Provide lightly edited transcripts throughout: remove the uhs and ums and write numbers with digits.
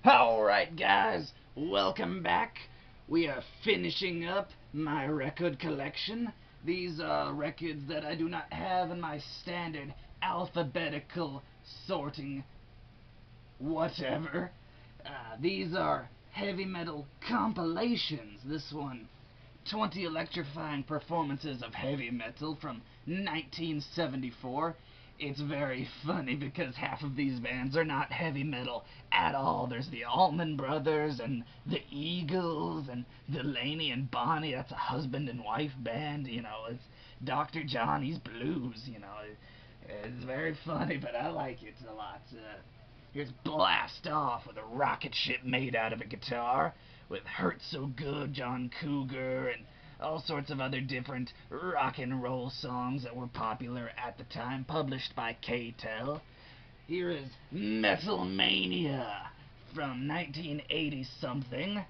Alright guys, welcome back. We are finishing up my record collection. These are records that I do not have in my standard alphabetical sorting whatever. These are heavy metal compilations. This one, 20 electrifying performances of heavy metal from 1974. It's very funny because half of these bands are not heavy metal at all. There's the Allman Brothers and the Eagles and Delaney and Bonnie. That's a husband and wife band. It's Dr. Johnny's Blues. It's very funny, but I like it a lot. Here's Blast Off with a rocket ship made out of a guitar, with Hurt So Good, John Cougar, and all sorts of other different rock and roll songs that were popular at the time, published by K-Tel. Here is Metal Mania from 1980-something,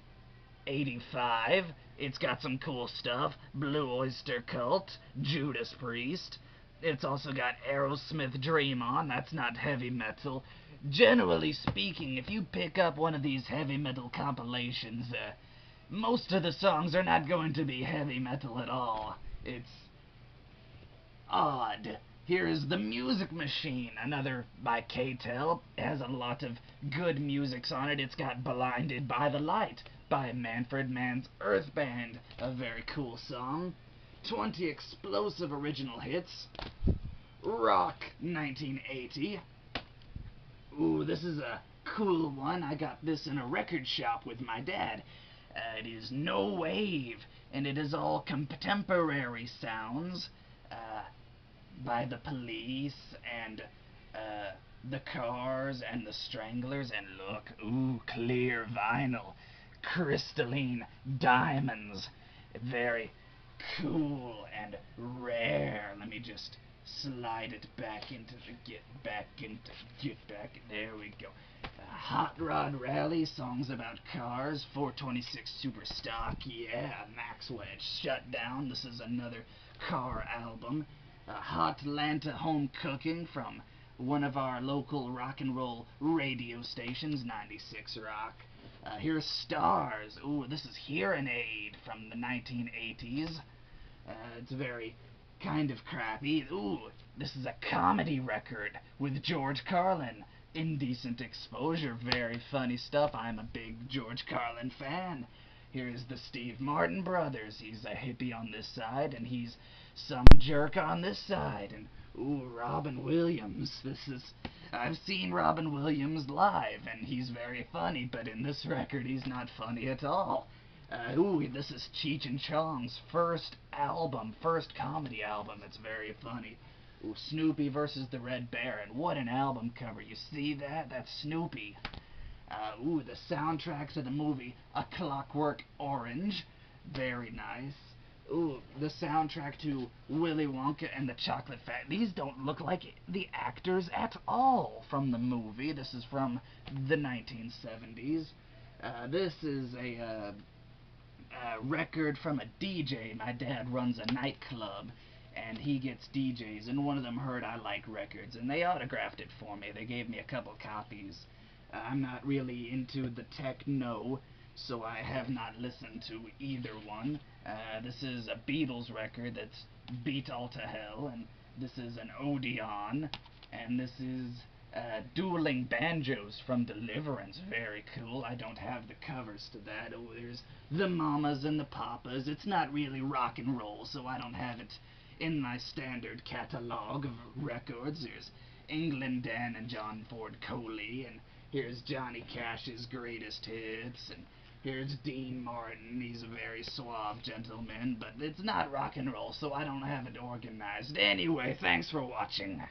85. It's got some cool stuff. Blue Oyster Cult, Judas Priest. It's also got Aerosmith Dream On. That's not heavy metal. Generally speaking, if you pick up one of these heavy metal compilations, most of the songs are not going to be heavy metal at all. It's odd. Here is The Music Machine, another by K-Tel. It has a lot of good musics on it. It's got Blinded by the Light by Manfred Mann's Earth Band, a very cool song. 20 explosive original hits. Rock 1980. Ooh, this is a cool one. I got this in a record shop with my dad. It is No Wave, and it is all contemporary sounds by the Police and the Cars and the Stranglers. And look, ooh, clear vinyl, crystalline diamonds, very cool and rare. Let me just slide it back into there we go. Hot Rod Rally, songs about cars. 426 Super Stock, yeah. Max Wedge, Shut Down, this is another car album. Hot Atlanta Home Cooking from one of our local rock and roll radio stations, 96 Rock. Here's Stars. Ooh, this is Hearing Aid from the 1980s. It's very kind of crappy. Ooh, this is a comedy record with George Carlin. Indecent Exposure, very funny stuff. I'm a big George Carlin fan. Here's the Steve Martin Brothers. He's a hippie on this side, and he's some jerk on this side. And ooh, Robin Williams. I've seen Robin Williams live, and he's very funny, but in this record he's not funny at all. Ooh, this is Cheech and Chong's first comedy album. It's very funny. Ooh, Snoopy versus the Red Baron. What an album cover. You see that? That's Snoopy. Ooh, the soundtrack to the movie A Clockwork Orange. Very nice. Ooh, the soundtrack to Willy Wonka and the Chocolate Factory. These don't look like the actors at all from the movie. This is from the 1970s. This is a record from a DJ. My dad runs a nightclub, and he gets DJs, and one of them heard I like records, and they autographed it for me. They gave me a couple copies. I'm not really into the techno, so I have not listened to either one. This is a Beatles record that's Beat All to Hell, and this is an Odeon, and this is Dueling Banjos from Deliverance. Very cool. I don't have the covers to that. Oh, there's the Mamas and the Papas. It's not really rock and roll, so I don't have it in my standard catalog of records. There's England Dan and John Ford Coley, and here's Johnny Cash's greatest hits, and here's Dean Martin. He's a very suave gentleman, but it's not rock and roll, so I don't have it organized. Anyway, thanks for watching.